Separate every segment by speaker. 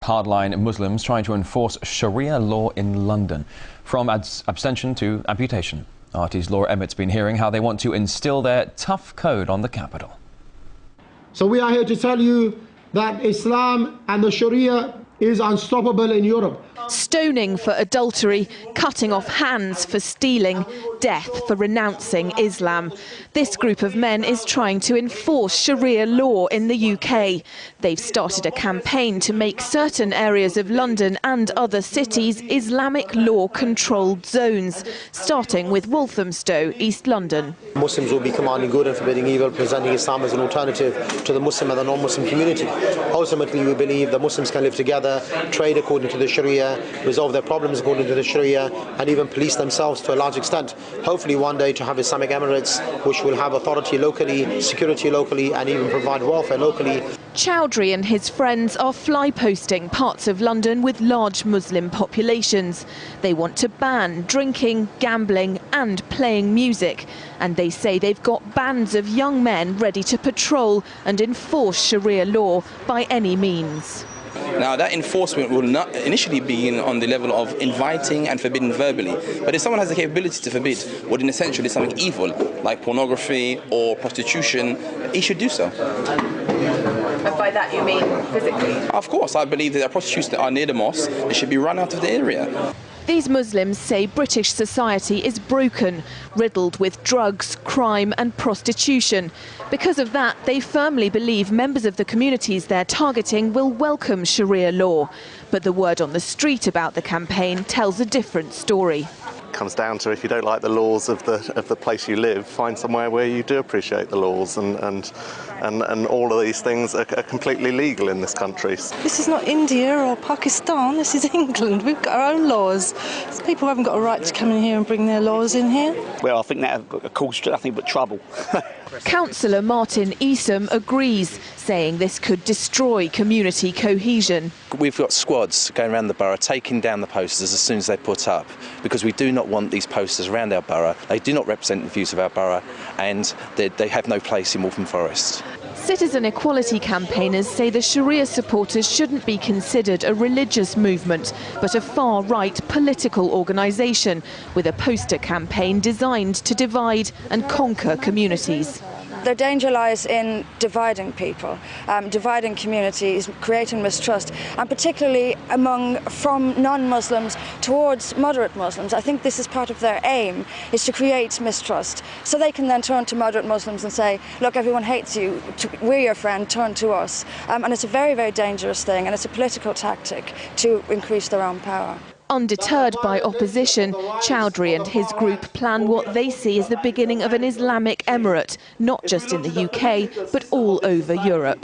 Speaker 1: Hardline Muslims trying to enforce Sharia law in London, from abstention to amputation. RT's Laura Emmett's been hearing how they want to instill their tough code on the capital.
Speaker 2: So we are here to tell you that Islam and the Sharia is unstoppable in Europe.
Speaker 3: Stoning for adultery, cutting off hands for stealing, death for renouncing Islam. This group of men is trying to enforce Sharia law in the UK. They've started a campaign to make certain areas of London and other cities Islamic law-controlled zones, starting with Walthamstow, East London.
Speaker 4: Muslims will be commanding good and forbidding evil, presenting Islam as an alternative to the Muslim and the non-Muslim community. Ultimately, we believe that Muslims can live together, trade according to the Sharia, resolve their problems according to the Sharia, and even police themselves to a large extent. Hopefully one day to have Islamic Emirates which will have authority locally, security locally, and even provide welfare locally.
Speaker 3: Chowdhury and his friends are fly-posting parts of London with large Muslim populations. They want to ban drinking, gambling and playing music. And they say they've got bands of young men ready to patrol and enforce Sharia law by any means.
Speaker 5: Now, that enforcement will not initially be on the level of inviting and forbidding verbally. But if someone has the capability to forbid what in essentially is something evil, like pornography or prostitution, he should do so.
Speaker 3: And by that you mean physically?
Speaker 5: Of course, I believe that there are prostitutes that are near the mosque. They should be run out of the area.
Speaker 3: These Muslims say British society is broken, riddled with drugs, crime and prostitution. Because of that, they firmly believe members of the communities they're targeting will welcome Sharia law. But the word on the street about the campaign tells a different story.
Speaker 6: It comes down to, if you don't like the laws of the place you live, find somewhere where you do appreciate the laws, and all of these things are completely legal in this country.
Speaker 7: This is not India or Pakistan, this is England. We've got our own laws. People haven't got a right to come in here and bring their laws in here.
Speaker 8: Well, I think that will cause nothing but trouble.
Speaker 3: Councillor Martin Esom agrees, saying this could destroy community cohesion.
Speaker 9: We've got squads going around the borough taking down the posters as soon as they put up, because we do not want these posters around our borough. They do not represent the views of our borough, and they have no place in Waltham Forest.
Speaker 3: Citizen equality campaigners say the Sharia supporters shouldn't be considered a religious movement, but a far-right political organisation with a poster campaign designed to divide and conquer communities.
Speaker 10: The danger lies in dividing people, dividing communities, creating mistrust, and particularly from non-Muslims towards moderate Muslims. I think this is part of their aim, is to create mistrust. So they can then turn to moderate Muslims and say, look, everyone hates you, we're your friend, turn to us. And it's a very, very dangerous thing, and it's a political tactic to increase their own power.
Speaker 3: Undeterred by opposition, Chowdhury and his group plan what they see as the beginning of an Islamic emirate, not just in the UK, but all over Europe.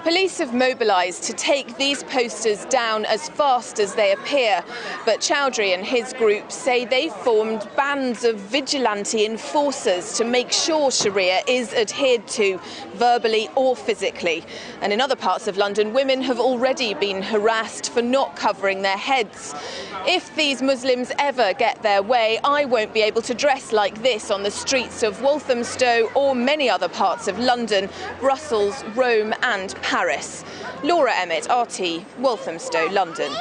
Speaker 3: Police have mobilised to take these posters down as fast as they appear, but Chowdhury and his group say they've formed bands of vigilante enforcers to make sure Sharia is adhered to, verbally or physically. And in other parts of London, women have already been harassed for not covering their heads. If these Muslims ever get their way, I won't be able to dress like this on the streets of Walthamstow or many other parts of London, Brussels, Rome and Paris. Laura Emmett, RT, Walthamstow, London.